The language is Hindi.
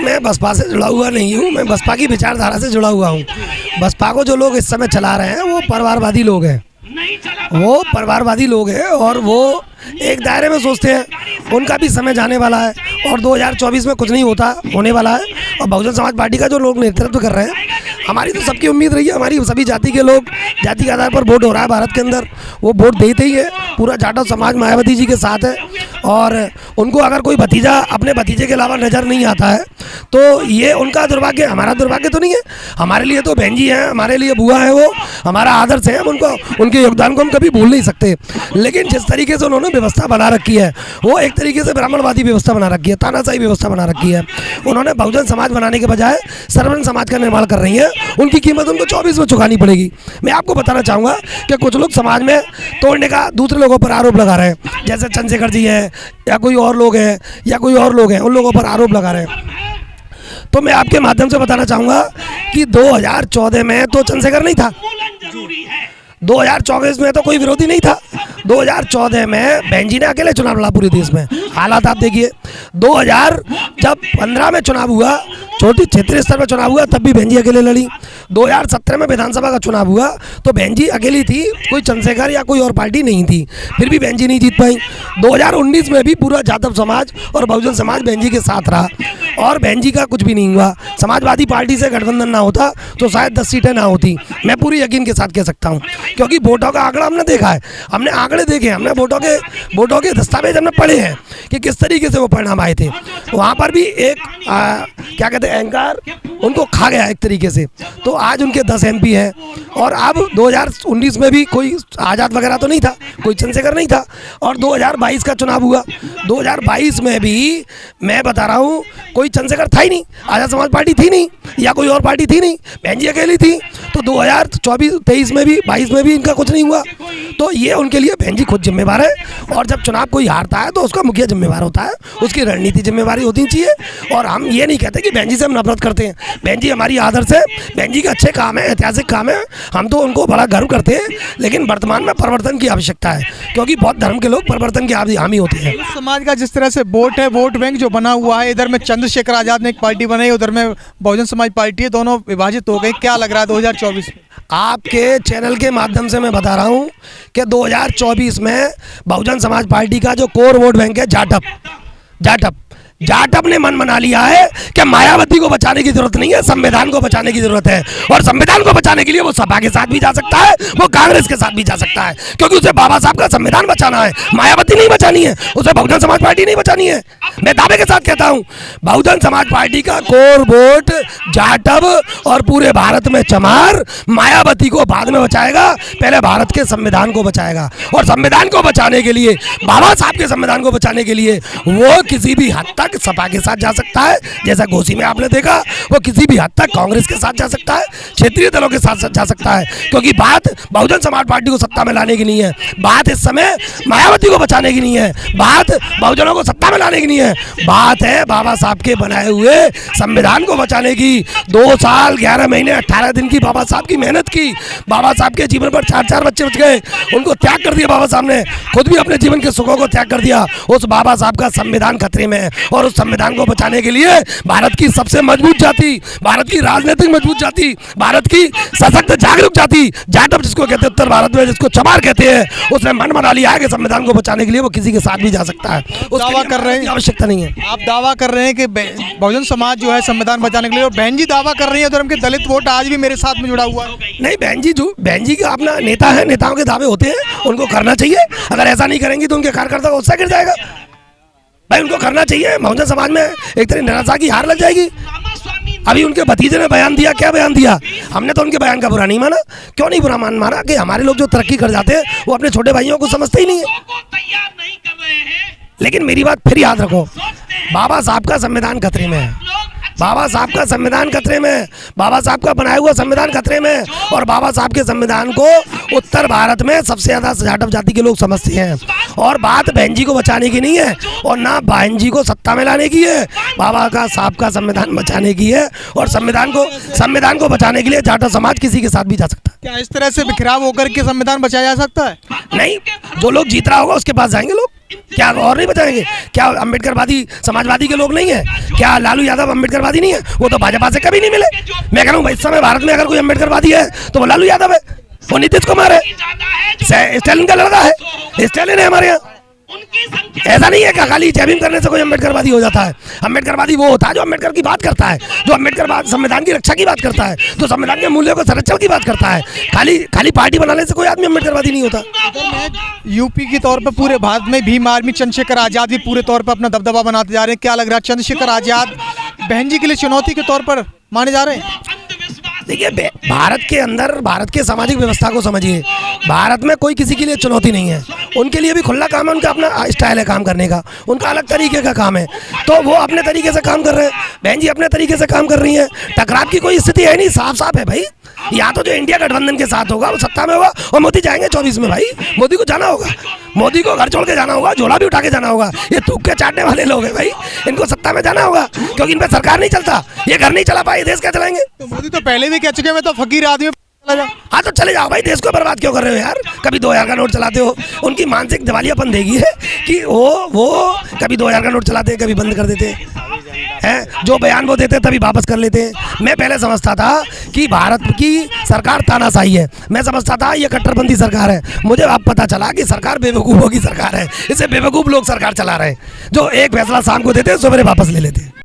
मैं बसपा से जुड़ा हुआ नहीं हूँ, मैं बसपा की विचारधारा से जुड़ा हुआ हूँ। बसपा को जो लोग इस समय चला रहे हैं वो परिवारवादी लोग हैं, वो परिवारवादी लोग हैं और वो एक दायरे में सोचते हैं। उनका भी समय जाने वाला है और 2024 में कुछ नहीं होने वाला है। और बहुजन समाज पार्टी का जो लोग नेतृत्व कर रहे हैं, हमारी तो सबकी उम्मीद रही है, हमारी सभी जाति के लोग, जाति के आधार पर वोट हो रहा है भारत के अंदर, वो वोट देते ही है। पूरा जाटव समाज मायावती जी के साथ है और उनको अगर कोई भतीजा अपने भतीजे के अलावा नज़र नहीं आता है तो ये उनका दुर्भाग्य, हमारा दुर्भाग्य तो नहीं है। हमारे लिए तो बहन जी हैं, हमारे लिए बुआ है, वो हमारा आदर्श है, हम उनको, उनके योगदान को हम कभी भूल नहीं सकते। लेकिन जिस तरीके से उन्होंने व्यवस्था बना रखी है वो एक तरीके से ब्राह्मणवादी व्यवस्था बना रखी है, तानाशाही व्यवस्था बना रखी है। उन्होंने बहुजन समाज बनाने के बजाय सर्वजन समाज का निर्माण कर रही है, उनकी कीमत उनको 24 में चुकानी पड़ेगी। मैं आपको बताना चाहूँगा कि कुछ लोग समाज में तोड़ने का दूसरे लोगों पर आरोप लगा रहे हैं, जैसे चंद्रशेखर जी हैं या कोई और लोग हैं उन लोगों पर आरोप लगा रहे हैं। तो मैं आपके माध्यम से बताना चाहूँगा कि 2014 में तो चंद्रशेखर नहीं था, 2024 में तो कोई विरोधी नहीं था। 2014 में बहन जी ने अकेले चुनाव लड़ा पूरे देश में, हालात आप देखिए। 2015 में चुनाव हुआ, छोटी क्षेत्रीय स्तर पर चुनाव हुआ, तब भी बहन जी अकेले लड़ी। 2017 में विधानसभा का चुनाव हुआ तो बहन जी अकेली थी, कोई चंद्रशेखर या कोई और पार्टी नहीं थी, फिर भी बहन जी नहीं जीत पाई। 2019 में भी पूरा जाटव समाज और बहुजन समाज बहन जी के साथ रहा और बहन जी का कुछ भी नहीं हुआ। समाजवादी पार्टी से गठबंधन ना होता तो शायद 10 सीटें ना होती, मैं पूरी यकीन के साथ कह सकता हूँ, क्योंकि वोटों का आंकड़ा हमने देखा है, हमने आंकड़े देखे, हमने वोटों के दस्तावेज हमने पढ़े हैं कि किस तरीके से वो परिणाम आए थे। वहाँ पर भी एक क्या कहते हैं, अहंकार उनको खा गया एक तरीके से। तो आज उनके 10 MP हैं और अब 2019 में भी कोई आज़ाद वगैरह तो नहीं था, कोई चंद्रशेखर नहीं था। और 2022 का चुनाव हुआ, 2022 में भी मैं बता रहा हूँ कोई चंद्रशेखर था ही नहीं, आज़ाद समाज पार्टी थी नहीं या कोई और पार्टी थी नहीं, बहन जी अकेली थी। तो 2023 में भी 22 में भी इनका कुछ नहीं हुआ। तो ये उनके लिए बहन जी खुद जिम्मेवार है और जब चुनाव कोई हारता है तो उसका मुखिया जिम्मेवार होता है, उसकी रणनीति जिम्मेवारी होती चाहिए। और हम ये नहीं कहते कि बहन जी से हम नफरत करते हैं, बहन जी हमारी आदर्श है, बहन जी का अच्छे काम है, ऐतिहासिक काम है, हम तो उनको बड़ा गर्व करते हैं। लेकिन वर्तमान में परिवर्तन की आवश्यकता है, क्योंकि बहुत धर्म के लोग परिवर्तन के हामी होते हैं। समाज का जिस तरह से वोट है, वोट बैंक जो बना हुआ है, इधर में चंद्रशेखर आजाद ने एक पार्टी बनाई, उधर में बहुजन समाज पार्टी है, दोनों विभाजित हो गई। क्या लग रहा है 2024 में? आपके चैनल के माध्यम से मैं बता रहा हूं कि 2024 में बहुजन समाज पार्टी का जो कोर वोट बैंक है जाटव ने मन बना लिया है कि मायावती को बचाने की जरूरत नहीं है, संविधान को बचाने की जरूरत है। और संविधान को बचाने के लिए वो सपा के साथ भी जा सकता है, वो कांग्रेस के साथ भी जा सकता है, क्योंकि उसे बाबा साहब का संविधान बचाना है, मायावती नहीं बचानी है, उसे बहुजन समाज पार्टी नहीं बचानी है। मैं दावे के साथ कहता हूं बहुजन समाज पार्टी का कोर वोट जाटव और पूरे भारत में चमार मायावती को बाद में बचाएगा, पहले भारत के संविधान को बचाएगा। और संविधान को बचाने के लिए, बाबा साहब के संविधान को बचाने के लिए वो किसी भी हद तक सपा के साथ जा सकता है, जैसा घोसी में आपने देखा, वो किसी भी हद तक कांग्रेस के साथ जा सकता है, क्षेत्रीय दलों के साथ जा सकता है, क्योंकि बात बहुजन समाज पार्टी को सत्ता में लाने की नहीं है, बात इस समय मायावती को बचाने की नहीं है, बात बहुजनों को सत्ता में लाने की नहीं है, बात है बाबा साहब के बनाए हुए संविधान को बचाने की। 2 साल 11 महीने 18 दिन की बाबा साहब की मेहनत की, बाबा साहब के जीवन पर 4 बच्चे बच गए, उनको त्याग कर दिया बाबा साहब ने, खुद भी अपने जीवन के सुखों को त्याग कर दिया। उस बाबा साहब का संविधान खतरे में है और उस संविधान को बचाने के लिए भारत की सबसे मजबूत जाति, भारत की राजनीतिक मजबूत जाति, भारत की सशक्त जागरूक जाति जाटव जिसको कहते हैं, उत्तर भारत में जिसको चमार कहते हैं, उसने मन बना लिया है कि संविधान को बचाने के लिए वो किसी के साथ भी जा सकता है। दावा कर रहे हैं, आवश्यकता नहीं है। आप दावा कर रहे हैं कि बहुजन समाज जो है संविधान बचाने के लिए, और बहन जी दावा कर रही है धर्म के दलित वोट आज भी मेरे साथ में जुड़ा हुआ है। नहीं, बहन जी का अपना नेता है, नेताओं के दावे होते हैं, उनको करना चाहिए। अगर ऐसा नहीं करेंगी तो उनके कार्यकर्ता का उत्साह गिर जाएगा। भाई उनको करना चाहिए, बहुजन समाज में एक तरह निराशा की हार लग जाएगी। अभी उनके भतीजे ने बयान दिया, क्या बयान दिया? हमने तो उनके बयान का बुरा नहीं माना। क्यों नहीं बुरा माना? कि हमारे लोग जो तरक्की कर जाते हैं वो अपने छोटे भाइयों को समझते ही नहीं है। लेकिन मेरी बात फिर याद रखो, बाबा साहब का संविधान खतरे में है, बाबा साहब का संविधान खतरे में, बाबा साहब का बनाया हुआ संविधान खतरे में। और बाबा साहब के संविधान को उत्तर भारत में सबसे ज़्यादा जाटव जाति के लोग समझते हैं। और बात बहन जी को बचाने की नहीं है और ना बहन जी को सत्ता में लाने की है, बाबा का साहब का संविधान बचाने की है। और संविधान को बचाने के लिए जाटव समाज किसी के साथ भी जा सकता है। क्या इस तरह से बिखराव होकर के संविधान बचाया जा सकता है? नहीं, जो लोग जीत रहा होगा उसके पास जाएंगे लोग। क्या और नहीं बचाएंगे? क्या अम्बेडकरवादी समाजवादी के लोग नहीं है? क्या लालू यादव अम्बेडकरवादी नहीं है? वो तो भाजपा से कभी नहीं मिले। मैं कह रहा हूँ इस समय भारत में अगर कोई अम्बेडकरवादी है तो वो लालू यादव है, वो नीतीश कुमार है, स्टालिन का लड़का है, स्टालिन है हमारे यहाँ। ऐसा नहीं है कि खाली जैबिंग करने से कोई अम्बेडकरवादी हो जाता है। अम्बेडकरवादी वो होता है जो अम्बेडकर की बात करता है, जो अम्बेडकर संविधान की रक्षा की बात करता है, जो संविधान के मूल्यों को संरक्षण की बात करता है। खाली पार्टी बनाने से कोई आदमी अम्बेडकरवादी नहीं होता। यूपी के तौर पर पूरे भारत में भीम आर्मी चंद्रशेखर आजाद भी पूरे तौर पर अपना दबदबा बनाते जा रहे हैं। क्या लग रहा है चंद्रशेखर आजाद बहन जी के लिए चुनौती के तौर पर माने जा रहे हैं? देखिए, भारत के अंदर भारत के सामाजिक व्यवस्था को समझिए। भारत में कोई किसी के लिए चुनौती नहीं है। उनके लिए भी खुला काम है, उनका अपना स्टाइल है काम करने का, उनका अलग तरीके का काम है, तो वो अपने तरीके से काम कर रहे हैं। बहन जी अपने तरीके से काम कर रही हैं। टकराव की कोई स्थिति है नहीं, साफ साफ है भाई। या तो जो इंडिया गठबंधन के साथ होगा वो सत्ता में होगा, और मोदी जाएंगे 24 में। भाई मोदी को जाना होगा, मोदी को घर छोड़ के जाना होगा, झोला भी उठा के जाना होगा। ये थूक के चाटने वाले लोग हैं भाई, इनको सत्ता में जाना होगा, क्योंकि इन पर सरकार नहीं चलता। ये घर नहीं चला पाए, देश क्या चलाएंगे? तो मोदी तो पहले भी कह चुके हैं मैं तो फकीर आदमी हूं, चला जाओ। हाँ तो चले जाओ भाई, देश को बर्बाद क्यों कर रहे हो यार? कभी 2000 का नोट चलाते हो, उनकी मानसिक दिवालियापन देगी है कि वो कभी 2000 का नोट चलाते हैं, कभी बंद कर देते हैं, जो बयान वो देते हैं तभी वापस कर लेते हैं। मैं पहले समझता था कि भारत की सरकार तानाशाही है, मैं समझता था ये कट्टरपंथी सरकार है। मुझे अब पता चला कि सरकार बेवकूफ़ों की सरकार है, इसे बेवकूफ़ लोग सरकार चला रहे हैं, जो एक फैसला शाम को देते हैं, सवेरे वापस ले लेते हैं।